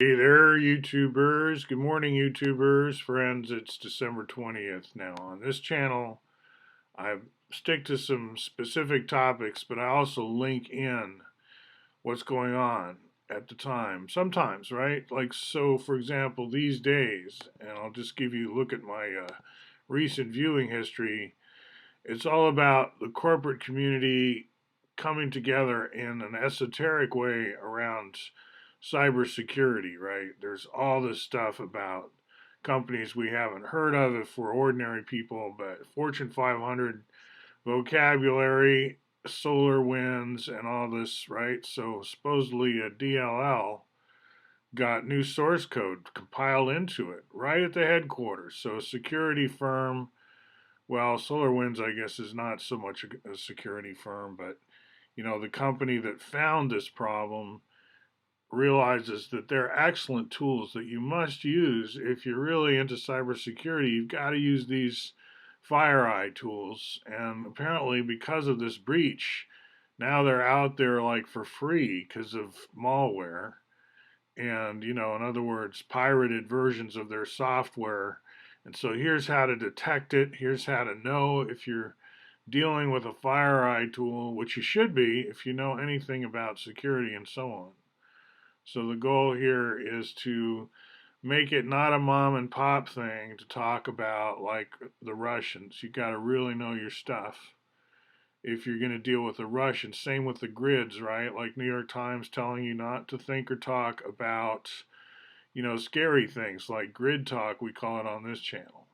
Hey there, YouTubers. Good morning, YouTubers. Friends, it's December 20th now. On this channel, I stick to some specific topics, but I also link in what's going on at the time. Sometimes, right? Like, so for example, these days, and I'll just give you a look at my recent viewing history. It's all about the corporate community coming together in an esoteric way around cybersecurity, right? There's all this stuff about companies we haven't heard of if we're ordinary people, but Fortune 500 vocabulary, solar winds, and all this, right? So supposedly a DLL got new source code compiled into it right at the headquarters. So a security firm, well, SolarWinds, I guess, is not so much a security firm, but the company that found this problem realizes that they're excellent tools that you must use if you're really into cybersecurity. You've got to use these FireEye tools, and apparently, because of this breach, now they're out there like for free because of malware, and in other words, pirated versions of their software. And so here's how to detect it. Here's how to know if you're dealing with a FireEye tool, which you should be if you know anything about security and so on. So the goal here is to make it not a mom and pop thing to talk about like the Russians. You got to really know your stuff if you're going to deal with the Russians. Same with the grids, right? Like New York Times telling you not to think or talk about, scary things like grid talk, we call it on this channel,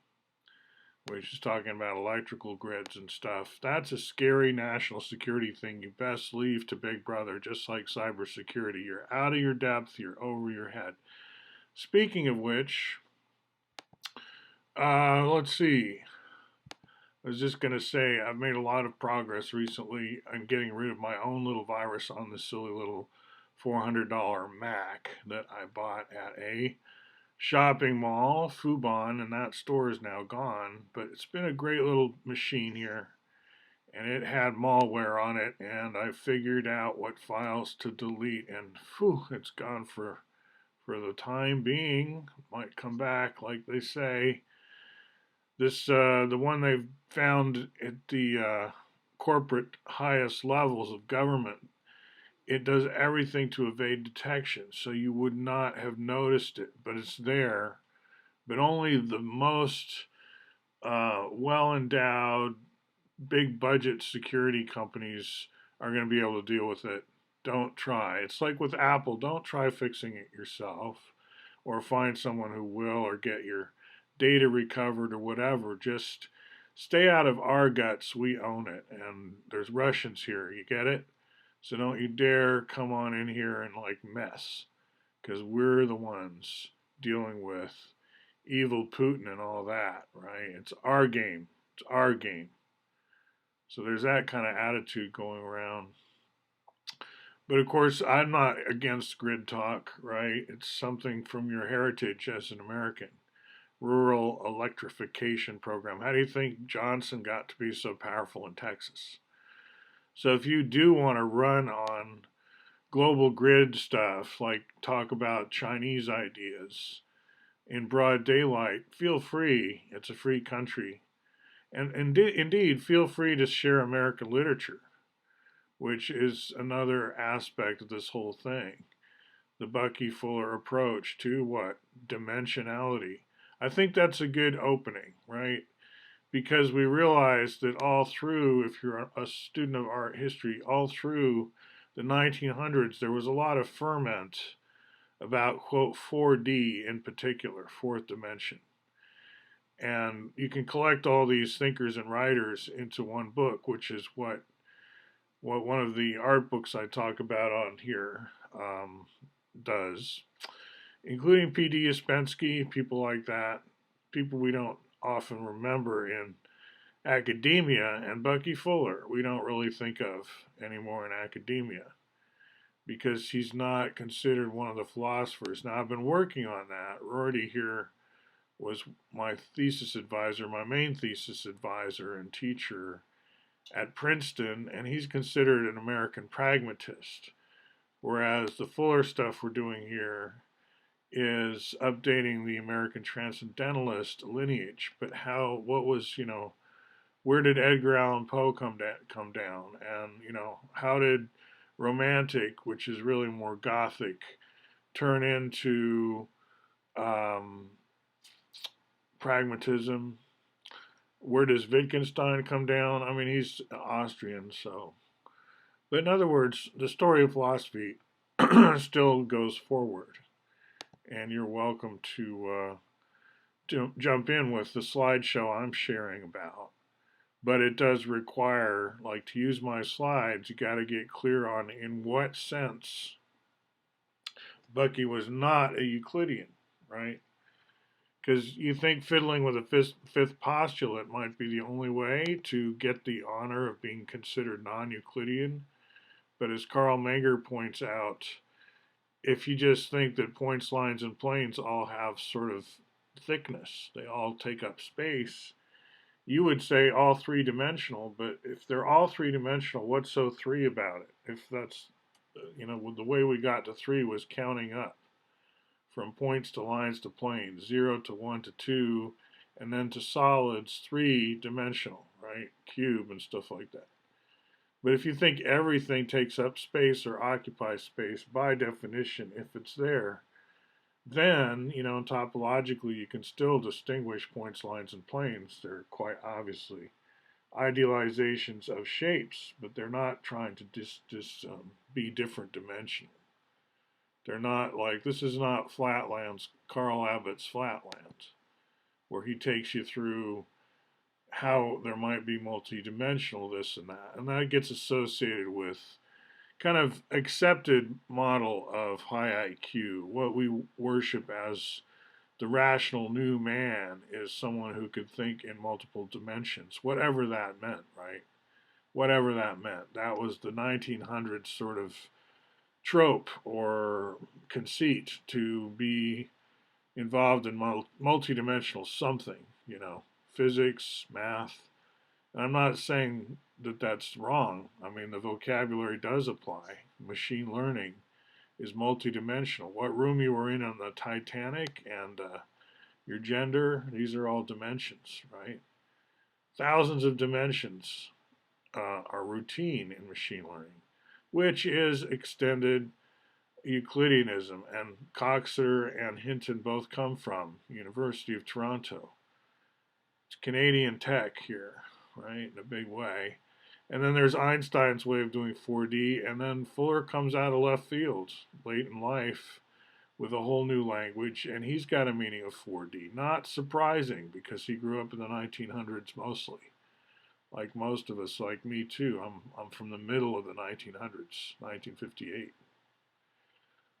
which is talking about electrical grids and stuff. That's a scary national security thing you best leave to Big Brother, just like cybersecurity. You're out of your depth, you're over your head. Speaking of which, let's see. I was just going to say I've made a lot of progress recently on getting rid of my own little virus on this silly little $400 Mac that I bought at a shopping mall, Fubon, and that store is now gone. But it's been a great little machine here, and it had malware on it, and I figured out what files to delete, and phew, it's gone for the time being. Might come back, like they say. This the one they've found at the corporate highest levels of government. It does everything to evade detection, so you would not have noticed it, but it's there. But only the most well endowed, big budget security companies are going to be able to deal with it. Don't try. It's like with Apple, don't try fixing it yourself or find someone who will or get your data recovered or whatever. Just stay out of our guts. We own it. And there's Russians here. You get it? So don't you dare come on in here and like mess because we're the ones dealing with evil Putin and all that, right? It's our game. It's our game. So there's that kind of attitude going around. But of course, I'm not against grid talk, right? It's something from your heritage as an American. Rural electrification program. How do you think Johnson got to be so powerful in Texas? So if you do want to run on global grid stuff, like talk about Chinese ideas in broad daylight, feel free. It's a free country. And indeed, feel free to share American literature, which is another aspect of this whole thing. The Bucky Fuller approach to what? Dimensionality. I think that's a good opening, right? Because we realize that all through, if you're a student of art history, all through the 1900s, there was a lot of ferment about, quote, 4D in particular, fourth dimension. And you can collect all these thinkers and writers into one book, which is what one of the art books I talk about on here does, including P.D. Uspensky, people like that, people we don't often remember in academia, and Bucky Fuller, we don't really think of anymore in academia because he's not considered one of the philosophers. Now, I've been working on that. Rorty here was my thesis advisor, my main thesis advisor and teacher at Princeton, and he's considered an American pragmatist. Whereas the Fuller stuff we're doing here is updating the American Transcendentalist lineage. But what was, where did Edgar Allan Poe come down? And, how did Romantic, which is really more Gothic, turn into um, pragmatism? Where does Wittgenstein come down? I mean, he's Austrian, so. But in other words, the story of philosophy still goes forward, and you're welcome to jump in with the slideshow I'm sharing about. But it does require, like, to use my slides, you got to get clear on in what sense Bucky was not a Euclidean, right? Because you think fiddling with a fifth postulate might be the only way to get the honor of being considered non-Euclidean. But as Carl Menger points out, if you just think that points, lines, and planes all have sort of thickness, they all take up space, you would say all three-dimensional. But if they're all three-dimensional, what's so three about it? If that's, the way we got to three was counting up from points to lines to planes, 0 to 1 to 2, and then to solids, three-dimensional, right? Cube and stuff like that. But if you think everything takes up space or occupies space, by definition, if it's there, then, topologically, you can still distinguish points, lines, and planes. They're quite obviously idealizations of shapes, but they're not trying to be different dimensional. They're not like, this is not Flatlands, Carl Abbott's Flatlands, where he takes you through how there might be multidimensional this and that. And that gets associated with kind of accepted model of high IQ. What we worship as the rational new man is someone who could think in multiple dimensions, whatever that meant, right? Whatever that meant. That was the 1900s sort of trope or conceit, to be involved in multidimensional something, physics, math. And I'm not saying that that's wrong. I mean, the vocabulary does apply. Machine learning is multidimensional. What room you were in on the Titanic and your gender, these are all dimensions, right? Thousands of dimensions are routine in machine learning, which is extended Euclideanism, and Coxeter and Hinton both come from University of Toronto. It's Canadian tech here, right, in a big way. And then there's Einstein's way of doing 4D, and then Fuller comes out of left field late in life with a whole new language, and he's got a meaning of 4D. Not surprising, because he grew up in the 1900s mostly. Like most of us, like me too. I'm from the middle of the 1900s, 1958.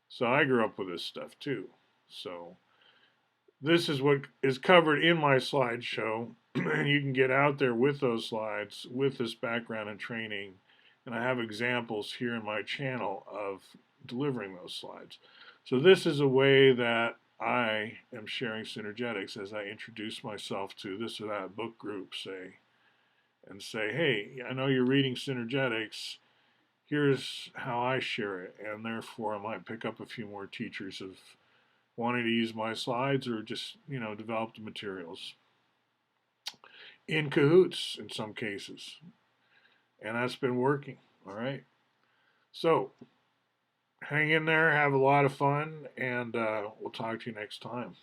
So I grew up with this stuff too. So this is what is covered in my slideshow, and you can get out there with those slides, with this background and training. And I have examples here in my channel of delivering those slides. So this is a way that I am sharing Synergetics as I introduce myself to this or that book group, say, and say, hey, I know you're reading Synergetics. Here's how I share it, and therefore I might pick up a few more teachers of wanting to use my slides, or just, develop the materials in cahoots in some cases. And that's been working, all right? So hang in there, have a lot of fun, and we'll talk to you next time.